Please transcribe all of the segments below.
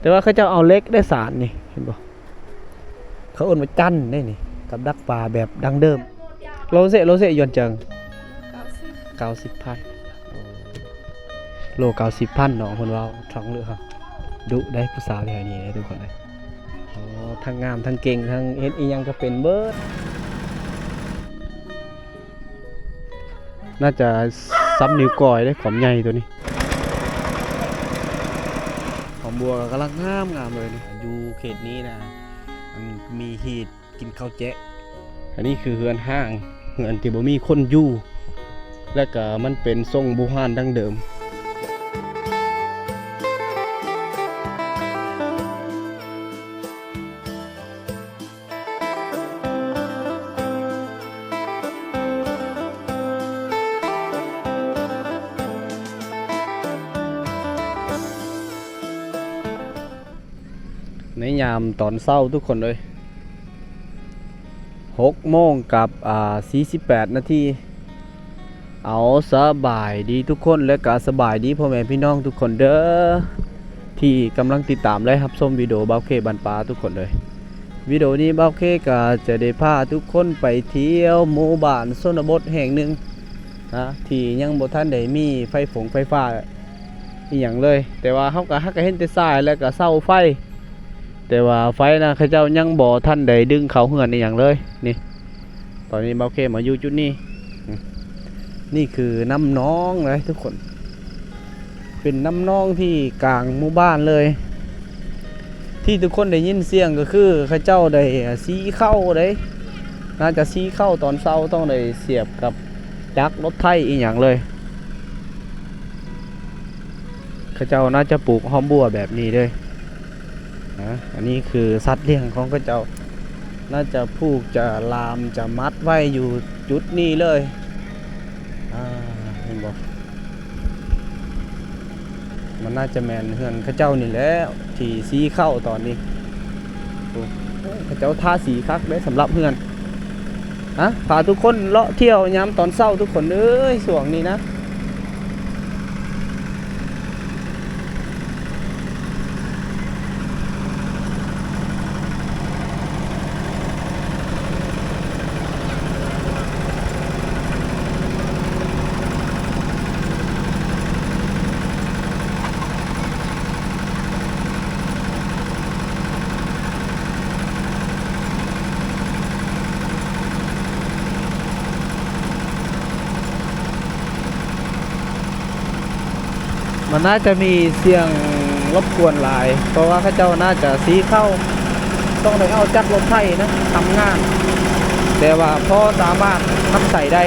แต่ว่าเขาจะเอาเล็กได้สารนี่เห็นบ่เขาเอามาจั่นได้นี่กับดักปลาแบบดังเดิมโลเซยวนเจิง90,000โล90,000เนาะเพิ่นว่าท้องเรือครับดุได้ผู้สาวแถวนี้ได้ทุกคนเลยอ๋อทั้งงามทั้งเก่งทั้งเฮ็ดอีหยังก็เป็นเบิดน่าจะซ้ำนิ้วก้อยได้ของใหญ่ตัวนี้ของบัวกำลังงามเลยนี่อยู่เขตนี้นะมันมีฮีตกินข้าวแจ๊ะอันนี้คือเฮือนห้างเฮือนที่บ่มีคนอยู่และก็มันเป็นทรงโบราณดั้งเดิมในยามตอนเช้าทุกคนเลย6 โมงกับ48 นาทีเอาสบายดีทุกคนและก็สบายดีพ่อแม่พี่น้องทุกคนเด้อที่กำลังติดตามและรับชมวิดีโอบ่าวเคบันปลาทุกคนเลยวิดีโอนี้บ่าวเคก็จะได้พาทุกคนไปเที่ยวหมู่บ้านชนบทแห่งหนึ่งนะที่ยังบ่ทันได้มีไฟฟ้าอีหยังเลยแต่ว่าเฮาก็เห็นแต่ทรายแล้วก็เสาไฟแต่ว่าไฟนะเขาเจ้ายังบ่ทันได้ดึงเขาเหือนอีหยังเลยนี่ตอนนี้บ่าวเคมาอยู่จุดนี้นี่คือน้ำน้องเลยทุกคนเป็นน้ำน้องที่กลางหมู่บ้านเลยที่ทุกคนได้ยินเสียงก็คือเขาเจ้าได้สีเข้าเลยน่าจะสีเข้าตอนเช้าต้องได้เสียบกับจักรรถไถอีหยังเลยเขาเจ้าน่าจะปลูกหอมบัวแบบนี้เลยนะอันนี้คือสัตว์เลี้ยงของเขาเจ้าน่าจะผูกจะลามจะมัดไว้อยู่จุดนี้เลยเห็นบอกมันน่าจะแมนเฮือนข้าเจ้านี่แหละที่สีเข้าตอนนี้ข้าเจ้าทาสีคักได้สำหรับเฮือนพาทุกคนเลาะเที่ยวย้ำตอนเช้าทุกคนเอ้ยส่วงนี้นะมันน่าจะมีเสียงรบกวนหลายเพราะว่าข้าเจ้าน่าจะสีเข้าต้องได้เอาจักรรถไถนะทำงานแต่ว่าพอสามารถทำใส่ได้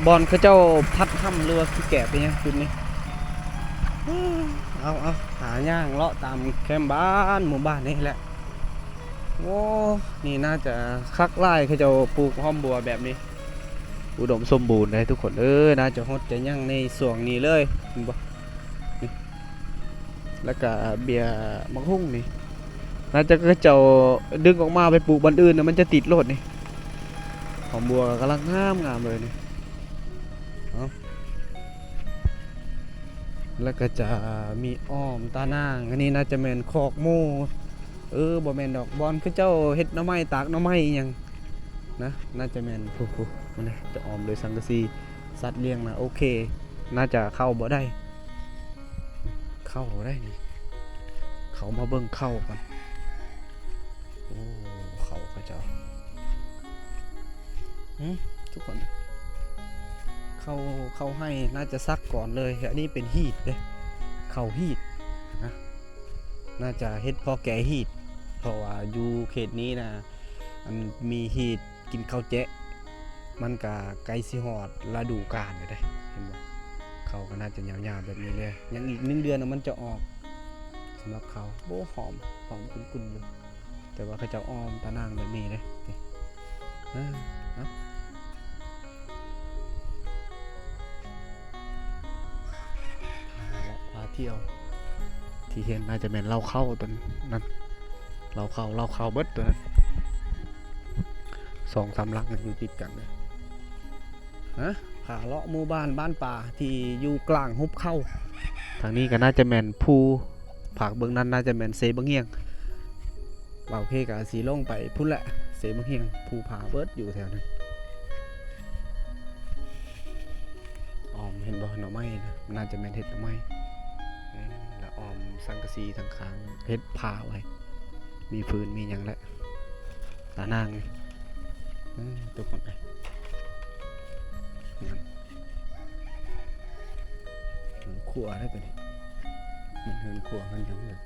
บอลเขาเจ้าพัดห้ำเรือขี้แกะไปเนี่ยจุดนี้เอาหาย่างเลาะตามแคมป์บ้านหมู่บ้านนี่แหละโอ้นี่น่าจะคักไล่เขาเจ้าปลูกหอมบัวแบบนี้อุดมสมบูรณ์เลยทุกคนน่าจะฮดจะย่างในส่วงนี้เลยเห็นบ่นี่แล้วก็เบียร์มะฮุ่งนี่น่าจะเขาเจ้าดึงออกมาไปปลูกบ้านอื่นนะมันจะติดโลดนี่หอมบัวกำลังงามเลยนี่แล้วก็จะมีอ้อมตาหน้าอันนี้น่าจะเป็นคอกหมูบ่แม่นดอกบอลคือเจ้าเฮ็ดหน่อไม้ตากหน่อไม้อีหยังนะน่าจะแม่นผู้มันจะอ้อมโดยสังกะสีสัตว์เลี้ยงนะโอเคน่าจะเข้าบ่ได้นี่เขามาเบิ่งเข้ากันโอ้เขาเจ้าทุกคนเขาให้น่าจะซักก่อนเลยอันนี้เป็นฮีทเลยเขาฮีทนะน่าจะเฮ็ดพอแก่ฮีทเพราะว่าอยู่เขตนี้นะมันมีฮีทกินข้าวแจ๊ะ มันก็ใกล้สิฮอดฤดูกาลแล้วเด้เห็นบ่เขาก็น่าจะยาวๆแบบนี้เลยยังอีก1 เดือนมันจะออกสำหรับเขาโอ้หอมกุ่นๆอยู่แต่ว่าเขาจะอ้อมตะนางแบบนี้เด้นี่เอาพาเที่ยวที่เห็นน่าจะเป็นเหล้าเข้าตัวนั้นเหล้าเข้าเบิดตัวนั้น2-3 หลังอยู่ติดกันเลยผาเลาะหมู่บ้านป่าที่อยู่กลางหุบเข้าทางนี้ก็น่าจะแม่นภูผากเบื้องนั้นน่าจะแม่นเซบังเฮียงเบาเพกสีลงไปพุ่นแหละเซบังเฮียงภูผาเบิดอยู่แถวนั้นอ้อมเห็นบ่หน่อไม้นะมันน่าจะแม่นเห็ดหน่อไม้แล้วอ้อมสังกะสีทางค้างเห็ดผ่าไว้มีฟืนมีหยังแหละตานางตัวคนไปขัวได้ตัวนี้มันเหินขัวมันยังเลย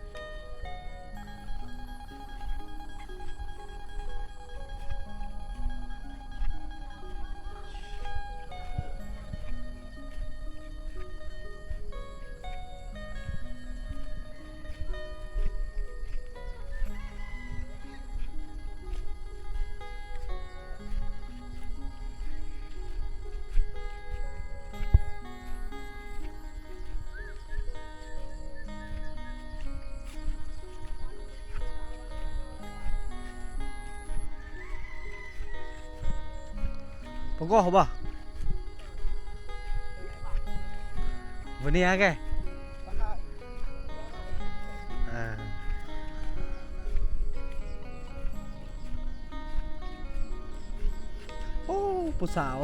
Pokok apa? Beni ke? Oh, ผู้สาว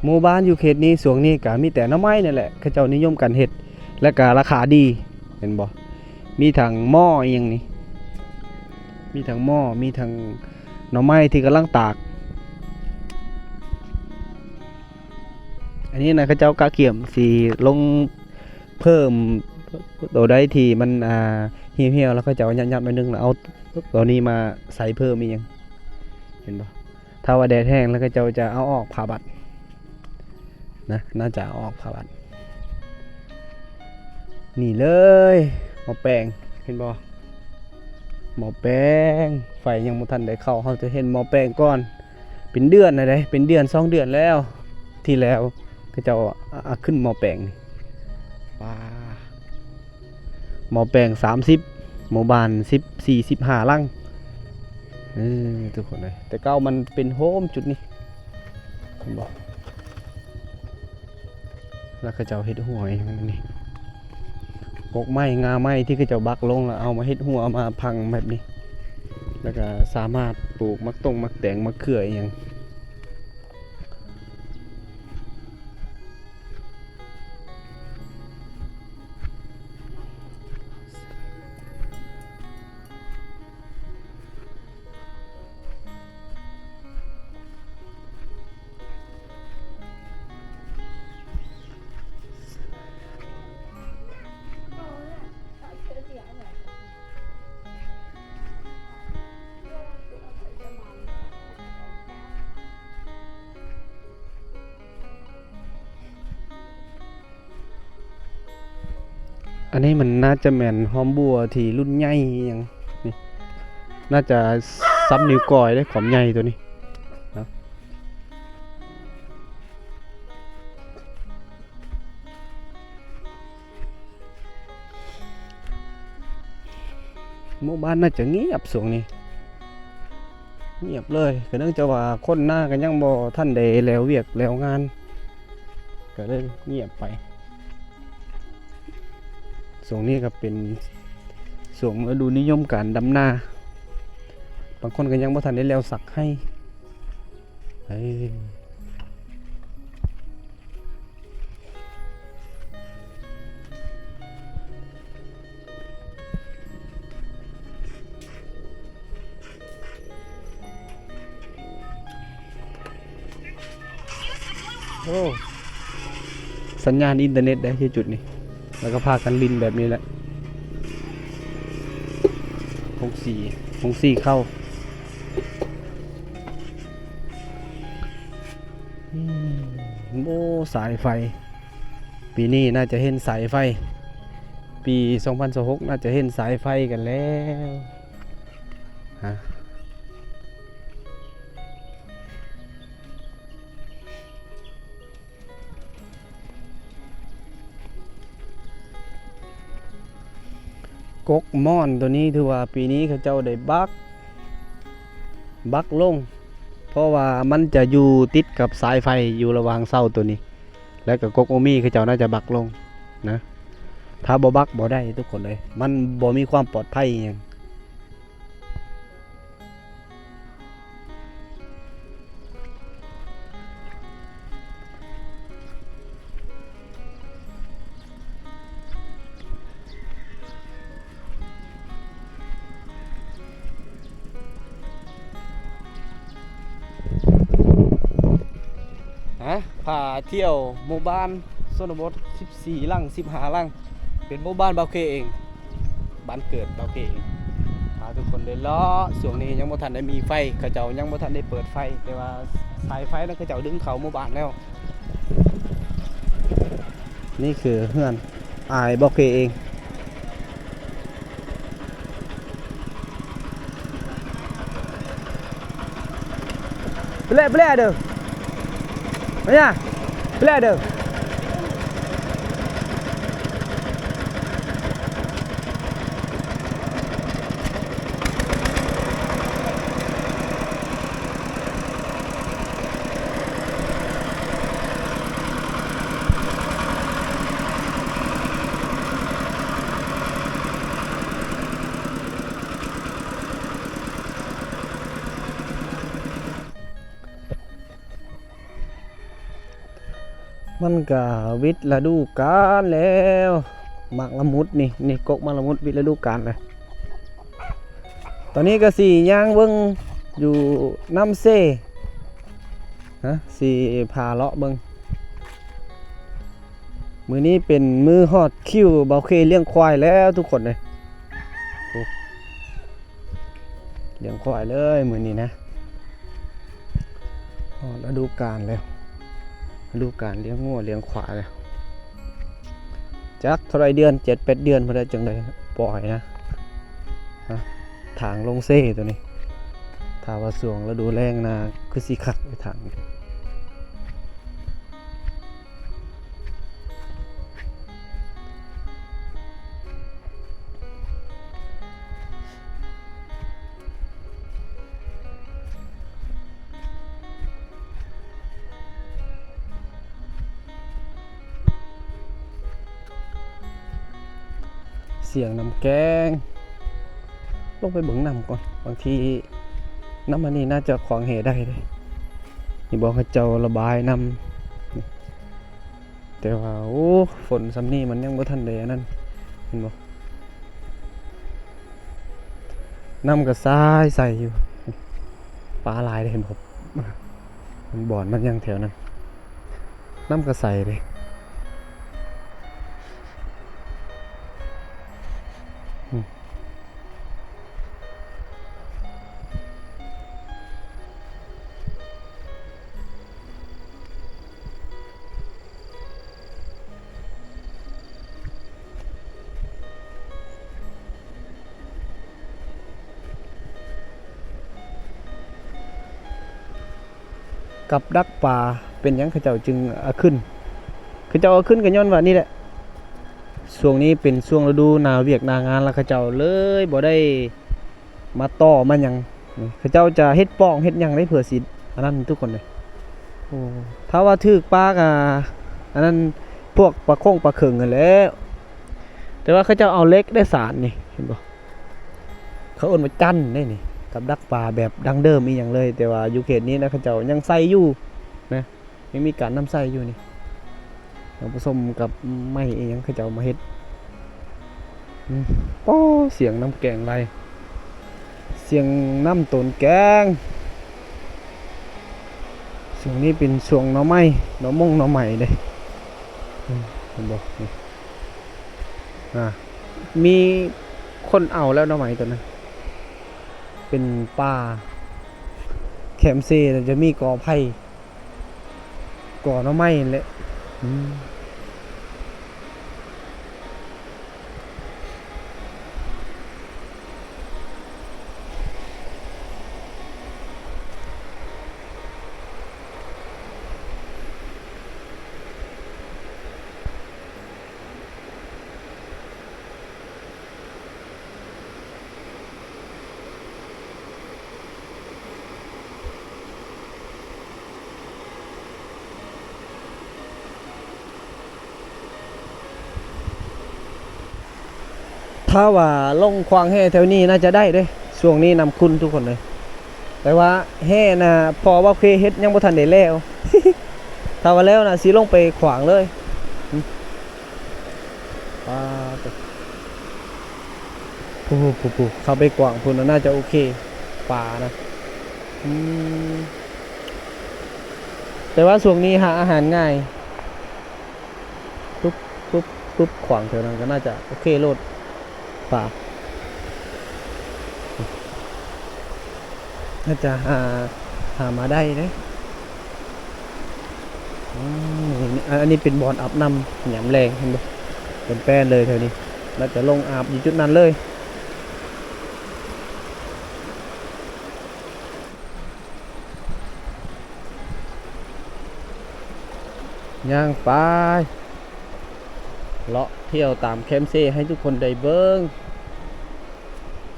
หมู่บ้านอยู่เขตนี้สวงนี้ก็มีแต่หน่อไม้นี่แหละเขาเจ้านิยมกันเฮ็ดและก็ราคาดีเห็นบ่มีทั้งหม้ออีหยังนี่มีทั้งหม้อมีทั้งหน่อไม้ที่กำลังตากอันนี้นะเขาเจ้ากะเกี่ยมสิลงเพิ่มตัวใดที่มันเหี่ยวๆแล้วเขาเจ้ายัดๆหน่อยนึงแล้วเอาตัวนี้มาใส่เพิ่มอีหยังเห็นบ่ถ้าว่าแดดแห้งแล้วก็เจ้าจะเอาออกผ่าบัดนะน่าจะเอาออกผ่าบัดนี่เลยหม้อแปลงเห็นบ่หม้อแปลงไฟยังบ่ทันได้เข้าเฮาจะเห็นหม้อแปลงก่อนเป็นเดือนน่ะเด้เป็นเดือน2 เดือนแล้วที่แล้วก็เจ้าขึ้นหม้อแปลงนี่ว้าหม้อแปลง30หมู่บ้าน14-15 หลังทุกคนเลยแต่เก่ามันเป็นโฮมจุดนี้เห็นบ่แล้วก็เจ้าเฮ็ดหัวมันนี่กกไม้งาไม้ที่เขาเจ้าบักลงแล้วเอามาเฮ็ดหัวเอามาพังแบบนี้แล้วก็สามารถปลูกมักแตงมะเขืออย่างอันนี้มันน่าจะแม่นหอมบัวที่รุ่นใหญ่อย่างนี่น่าจะซับนิ้วก้อยได้ความใหญ่ตัวนี้นะหมู่บ้านน่าจะเงียบช่วงนี้เงียบเลยก็เนื่องจากว่าคนหน้ากันยังบ่ท่านได้แล้วเวียกแล้วงานก็เลยเงียบไปช่วงนี้ก็เป็นช่วงฤดูนิยมการดำนาบางคนก็ยังบ่ทันได้แล้วสักให้โอ้สัญญาณอินเทอร์เน็ตได้ที่จุดนี้แล้วก็พากันลินแบบนี้แหละ 64เข้าโอ้สายไฟปีนี้น่าจะเห็นสายไฟปี2026น่าจะเห็นสายไฟกันแล้วฮะกกม่อนตัวนี้ถือว่าปีนี้เขาเจ้าได้บักลงเพราะว่ามันจะอยู่ติดกับสายไฟอยู่ระหว่างเสาตัวนี้แล้วก็กกโอมี่เขาเจ้าน่าจะบักลงนะถ้าบ่บักบ่ได้ทุกคนเลยมันบ่มีความปลอดภัยอหยังพาเที่ยวหมู่บ้านชนบท14หลัง15หลังเป็นหมู่บ้านเบาเคเองบ้านเกิดเบาเคเองพาทุกคนได้เลาะช่วงนี้ยังบ่ทันได้มีไฟเขาเจ้ายังบ่ทันได้เปิดไฟแต่ว่าสายไฟนั้นเขาเจ้าดึงเข้าหมู่บ้านแล้วนี่คือเฮือนอายเบาเคเองเปล่เด้อNha, beli ada.มันก็วิทย์ฤดูกาลแล้วหมากละมุดนี่กกหมากละมุดวิทย์ฤดูกาลเลยตอนนี้ก็สี่ย่างเบิ้งอยู่น้ำเซ่ฮะสี่พาเลาะเบิ้งมือนี้เป็นมือฮอดคิวเบาเคเลี้ยงควายแล้วทุกคนเลยเลี้ยงควายเลยมือนี้นะฤดูกาลแล้วดูการเลี้ยงงัวเลี้ยงขวาเลยจักเท่าไรเดือน7-8 เดือนพอได้จังเลยปล่อยนะถางลงเซ่ตัวนี้ถ้าว่าสวงแล้วดูแรงนะคือสีขัดไปถางเสียงน้ำแกงลงไปเบิ่งน้ำก่อนบางทีน้ำมันนี่น่าจะขวางเหตุได้เลยนี่บอกให้เจ้าระบายน้ำแต่ว่าโอ้ฝนซ้ำนี่มันยังบ่ทันได้นั่นเห็นบ่น้ำก็ทรายใส่อยู่ปลาลายได้เห็นผมมันบ่อนมันยังแถวนั้นน้ำก็ใส่เลยกับดักปลาเป็นยังเขาเจ้าจึงเอาขึ้นเขาเจ้าเอาขึ้นกันย้อนว่านี่แหละช่วงนี้เป็นช่วงฤดูหนาเวียกหนางานแล้วเขาเจ้าเลยบ่ได้มาต่อมันยังเขาเจ้าจะเฮ็ดป้องเฮ็ดยังได้เผื่อสิอันนั้นทุกคนเลยถ้าว่าถึกปลากะอันนั้นพวกปลาโค้งปลาเข่งกันแล้วแต่ว่าเขาเจ้าเอาเล็กได้สารนี่เห็นบ่เขาเอามาจั่นได้นี่กับดักปลาแบบดังเดิมมีอย่างเลยแต่ว่าอยู่เขตนี้นะเขาเจ้ายังใส่อยู่นะยังมีการนำใส่อยู่นี่ผสมกับไม้ยังเขาเจ้ามาเฮ็ดป้อเสียงน้ำแกงไรเสียงน้ำต้นแกงช่วงนี้เป็นช่วงหน่อไม้หน่อมงหน่อใหม่เลยเห็นบอกมีคนเอาแล้วหน่อไม้ตัวนั้น เป็นป่าแคมเซ่จะมีกอไผ่กอหน่อไม้นั่นแหละถ้าว่าลงควางแห่แถวนี้น่าจะได้เด้ช่วงนี้นำคุณทุกคนเลยแต่ว่าแห่นะพอว่าเคยเฮ็ดยังบ่ทันได้แล้ว ถ้าว่าแล้วนะสิลงไปขวางเลยป้าปุ๊เข้าไปกวางพุ่นน่าจะโอเคป่านะแต่ว่าช่วงนี้หาอาหารง่ายปุ๊บขวางแถวนั้นก็น่าจะโอเคโลดป่าน่าจะหามาได้เลยอันนี้เป็นบ่อนอาบน้ำหยามแรงเห็นไหมเป็นแป้นเลยแถวนี้เราจะลงอาบอยู่จุดนั้นเลยย่างไปเลาะเที่ยวตามแคมเซ่ให้ทุกคนได้เบิ้ง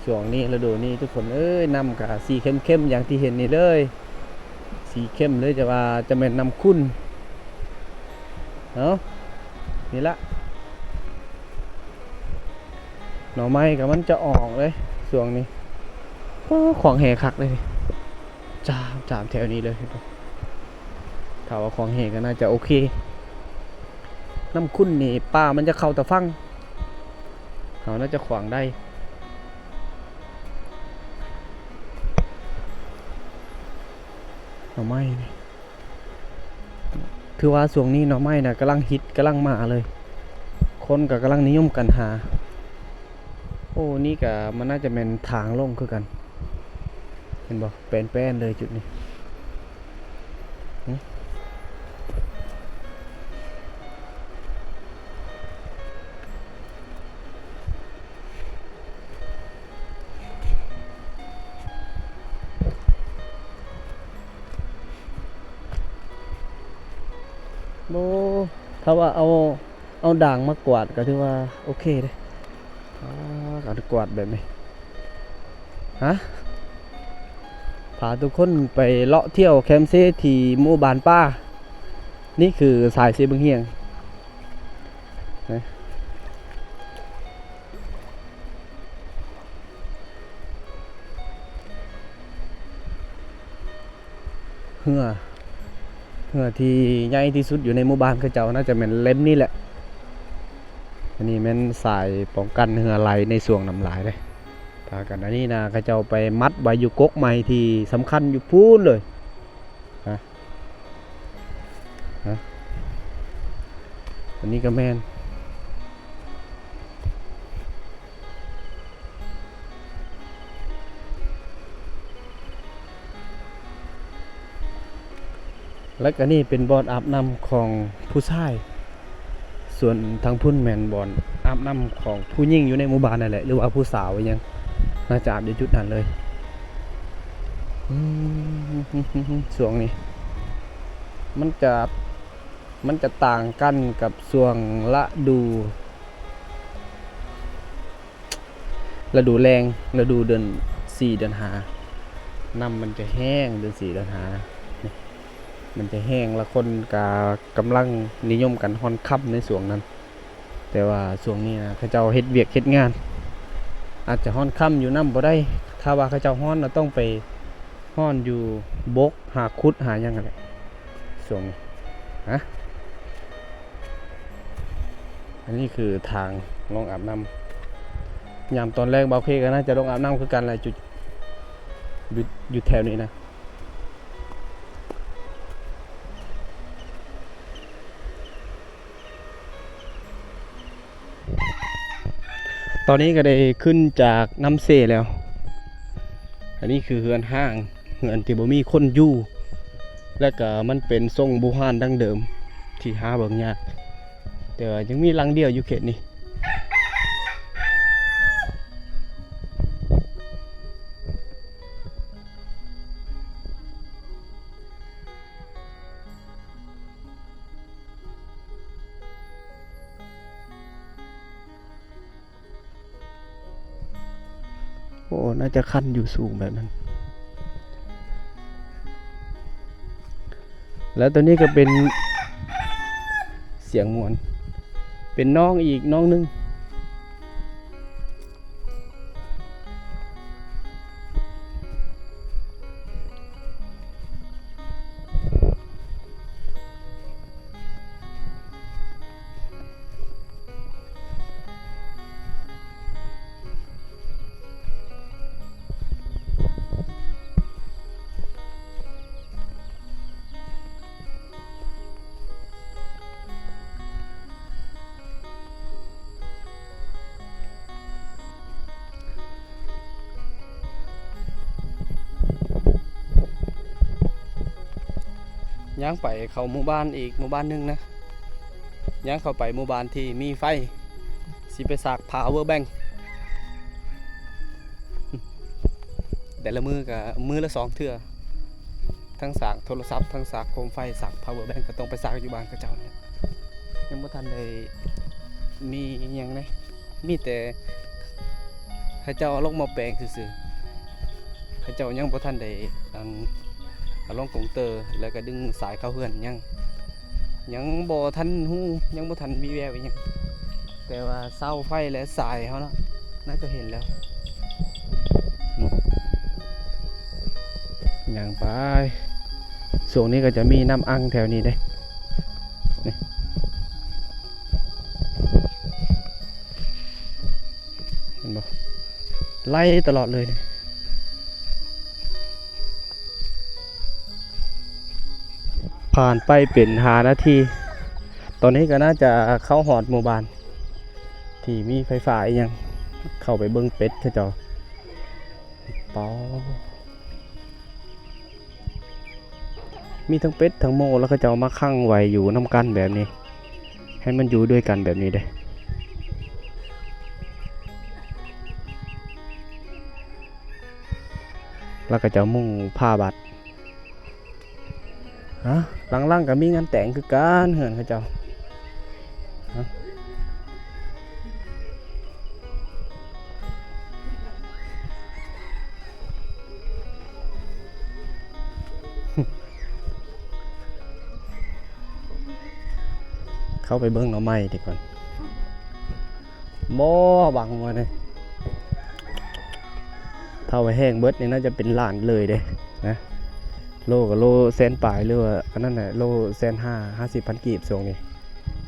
ช่วงนี้ฤดูนี้ทุกคนเอ้ยนำกับสีเข้มๆอย่างที่เห็นนี่เลยสีเข้มเลยจะว่าจะเป็นนำคุณเนาะนี่ละหน่อไม้กับมันจะออกเลยช่วงนี้ของแห่คักเลยจามแถวนี้เลยถ้าว่าของแห่ก็น่าจะโอเคน้ำคุ้นนี่ป่ามันจะเข้าตะฟังเขาน่าจะขวางได้หน่อไม้นี่คือว่าช่วงนี้หน่อไม้นะกำลังฮิตกำลังมาเลยคนก็กำลังนิยมกันหาโอ้นี่ก็มันน่าจะเป็นทางลงคือกันเห็นบ่แป้นเลยจุดนี้โบถ้าว่าเอาด่างมากวาดก็ถือว่าโอเคเลยการกวาดแบบนี้ฮะพาทุกคนไปเลาะเที่ยวแคมเซ่ที่หมู่บ้านป้านี่คือสายเซบึงเฮียงนะเหือที่ใหญ่ที่สุดอยู่ในหมู่บ้านเขาเจ้าน่าจะเป็นเล่มนี่แหละอันนี้มันสายป้องกันเหือไหลในส่วงน้ำลายเลยพากันอันนี้นะเขาเจ้าไปมัดใบยูกกใหม่ที่สำคัญอยู่พูนเลยอันนี้ก็แมนและก็นี่เป็นบ่อนอาบน้ำของผู้ชายส่วนทางพุ่นแมนบ่อนอาบน้ำของผู้หญิงอยู่ในหมู่บ้านนั่นแหละหรือว่าผู้สาวยังน่าจะอาบอยู่จุดนั้นเลยช่วงนี้มันจะต่างกันกับช่วงฤดูแรงฤดูเดือน4เดือน5น้ำมันจะแห้งเดือน4เดือน5มันจะแห้งแล้วคนกำลังนิยมกันฮ้อนค่ำในช่วงนั้นแต่ว่าช่วงนี้นะเขาเจ้าเฮ็ดเวียกเฮ็ดงานอาจจะฮ้อนค่ำอยู่น้ำบ่ได้ถ้าว่าเขาเจ้าฮ้อนเราต้องไปฮ้อนอยู่บกหาคุดหายังไงช่วงนี้อันนี้คือทางลงอาบน้ำยามตอนแรกเบาเคก็น่าจะลงอาบน้ำคือกันอะไรจุดอยู่แถวนี้นะตอนนี้ก็ได้ขึ้นจากน้ำเสแล้ว นนี้คือเฮือนห้างเฮือนที่บ่มีคนอยู่และก็มันเป็นทรงโบราณดั้งเดิมที่หาเบิ่งยากแต่ว่ายังมีหลังเดียวอยู่เขตนี้โอ้น่าจะขั้นอยู่สูงแบบนั้นแล้วตัวนี้ก็เป็นเสียงมวนเป็นน้องอีกน้องนึงย่างไปเข้าหมู่บ้านอีกหมู่บ้านนึงนะย่างเข้าไปหมู่บ้านที่มีไฟสิไปสาก power bank แต่ละมือกับมือละ2 เทื่อทั้งสากโทรศัพท์ทั้งสากโคมไฟสาก power bank ก็ต้องไปสากอยู่บ้านกับเจ้าเนี่ยยังบ่ทันได้มีหยังเลยมีแต่ให้เจ้าเอาลงมาแปลงซื่อๆให้เจ้ายังบ่ทันได้เอาลงกงเตอร์แล้วก็ดึงสายเข้าเฮือนยังบ่ทันฮู้ยังบ่ทันมีแววอีหยังแต่ว่าเสาไฟและสายเขาเนาะน่าจะเห็นแล้วอย่างไปช่วงนี้ก็จะมีน้ำอังแถวนี้เด้นี่เห็นบ่ไล่ตลอดเลยนี่ผ่านไปเป็น5 นาทีตอนนี้ก็น่าจะเข้าหอดหมู่บ้านที่มีไฟฟ้าอีกยังเข้าไปเบิ้งเป็ดเขาเจ้าปอมีทั้งเป็ดทั้งโมแล้วเขาเจ้ามาคั่งไว้อยู่น้ำกันแบบนี้ให้มันอยู่ด้วยกันแบบนี้เด้แล้วก็จะมุ่งผ้าบัดฮะหลังๆก็มีงานแต่งคือการเหือนเขาเจ้าเข้าไปเบิ้งหน่อไม้ดีก่อนโม่บังมาเลยเท่าไปแห้งเบิดนี่น่าจะเป็นล้านเลยเด้นะโลกับโลแสนปลายหรือว่าอันนั้นน่ะโล150,000 กีบส่งนี่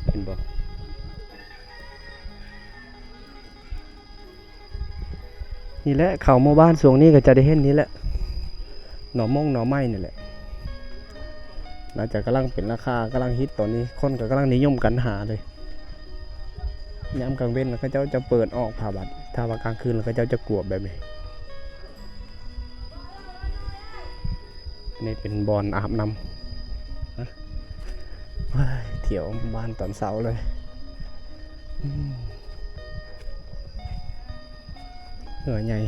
เห็นบ่นี่แหละเข้าหมู่บ้านส่งนี้ก็จะได้เห็นนี้แหละหน่อไม้นี่แหละน่าจะกำลังเป็นราคากำลังฮิตตอนนี้คนก็กำลังนิยมกันหาเลยยามกลางเว้นแล้วก็เจ้าจะเปิดออกผ่าบัตรถ้าว่ากลางคืนแล้วก็เจ้าจะกวบแบบนี้นี่เป็นบอนอาบน้ำเที่ยวบ้านตอนเสาร์เลยเหนื่อยใหญ่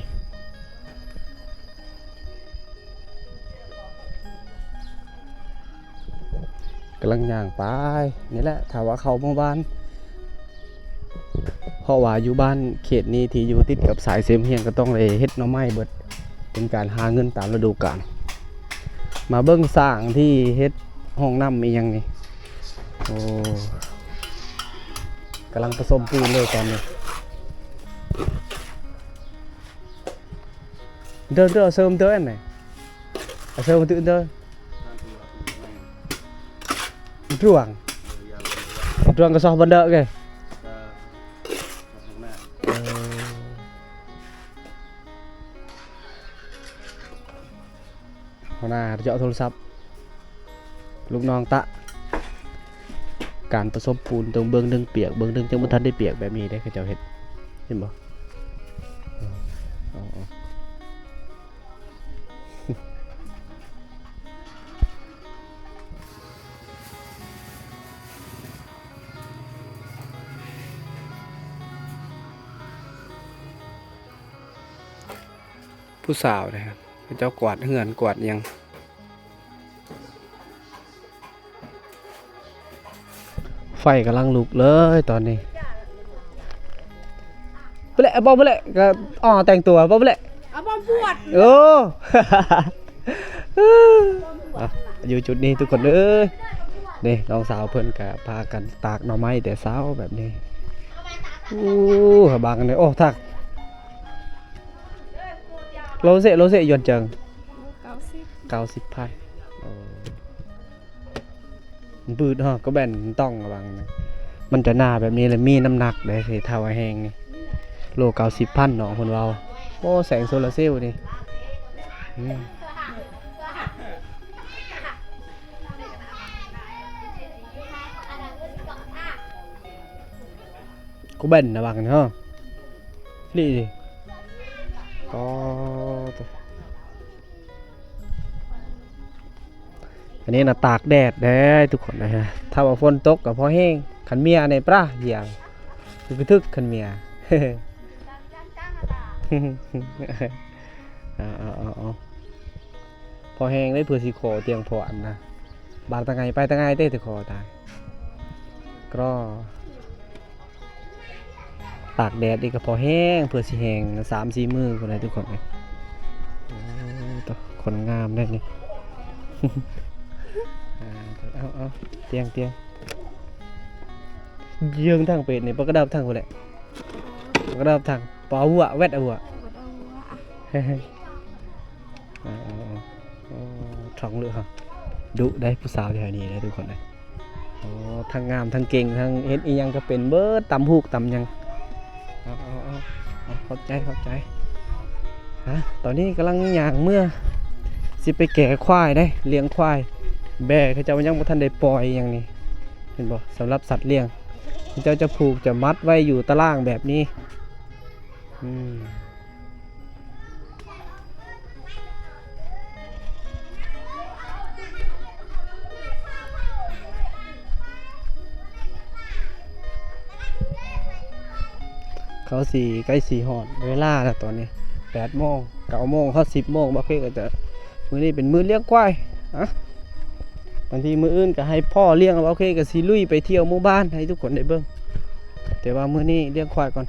กำลังย่างไปนี่แหละถ้าว่าเขาหมู่บ้านเพราะว่าอยู่บ้านเขตนี้ที่อยู่ติดกับสายเสียมเฮียงก็ต้องเลยเฮ็ดหน่อไม้เบิดเป็นการหาเงินตามฤดูกาลมาเบิ้งสร้างที่เฮ็ดห้องน้ำมียังนี่โอ้กำลังผสมปูนเลยตอนนี้เดินเสริมเดินไหนเสริมตื่นเดินruang kesah benda ke nahเจาะโทรศัพท์ลูกน้องตะการผสมปูนตรงเบื้องนึงเปียกเบื้องนึงจังบ่ทันได้เปียกแบบนี้ได้เขาเจ้าเฮ็ดเห็นบ่ ผู้สาวนะครับเจ้ากวาดเหือนกวาดหยังไฟกำลังลุกเลยตอนนี้ไปเลยบอมไปเลยก็แต่งตัวบอมไปเลย เอาบอมปวด โอ้ อ่ะอยู่จุดนี้ทุกคนเลยนี่น้องสาวเพิ่นก็พากันตากหน่อไม้แต่เช้าแบบนี้บางกันเลยโอ้ทักโลเซยวนจัง90 พันมันบืดฮะก็แบนต้องระวังนะมันจะหนาแบบนี้เลยมีน้ำหนักเลยสิเท่าแห้งนี่โล90,000เนาะคนเราโอ้แสงโซลาร์เซลล์นี่ก็แบนระวังเนาะนี่ดิก็อันนี้นะตากแดดได้ทุกคนนะฮะถ้าว่าฝนตกกับพอแห้งขันเมียในปลาเหี่ยวคือกระทึกขันเมียเอาพอแห้งได้เผื่อสิโคเตียงพออันนะบางตะไงไปตะไงเต้ตะคอตายก็ตากแดดดีก็พอแห้งเผื่อสิแห้ง3-4 มื้อคนไหนทุกคนเลยตัวคนงามได้นี่ เอาเตียงยืงทางเป็ดนี่ปกระดับทางคนแหละปกระดับทางปอหัวแวดเอาหัวท้องเลือดดุได้ผู้สาวแถวนี้ได้ทุกคนเลยทางงามทางเก่งทางเฮ็ดอีหยังก็เป็นเบิดตำหูกตำยังเข้าใจฮะตอนนี้กำลังย่างเมื่อสิไปแก่ควายได้เลี้ยงควายแบกเขาเจ้ายังบ่ทันได้ปล่อยอย่างนี้เห็นบ่สำหรับสัตว์เลี้ยงเขาเจ้าจะผูกจะมัดไว้อยู่ตารางแบบนี้เขาใกล้4 หอดเวลาแล้วตอนนี้8 โมง 9 โมงเขา10 โมงบ่เคยก็จะมื้อนี้เป็นมื้อเลี้ยงควายบางทีมื้ออื่นก็ให้พ่อเลี้ยงโอเคก็สิลุยไปเที่ยวหมู่บ้านให้ทุกคนได้เบิ่งแต่ว่ามื้อนี้เลี้ยงควายก่อน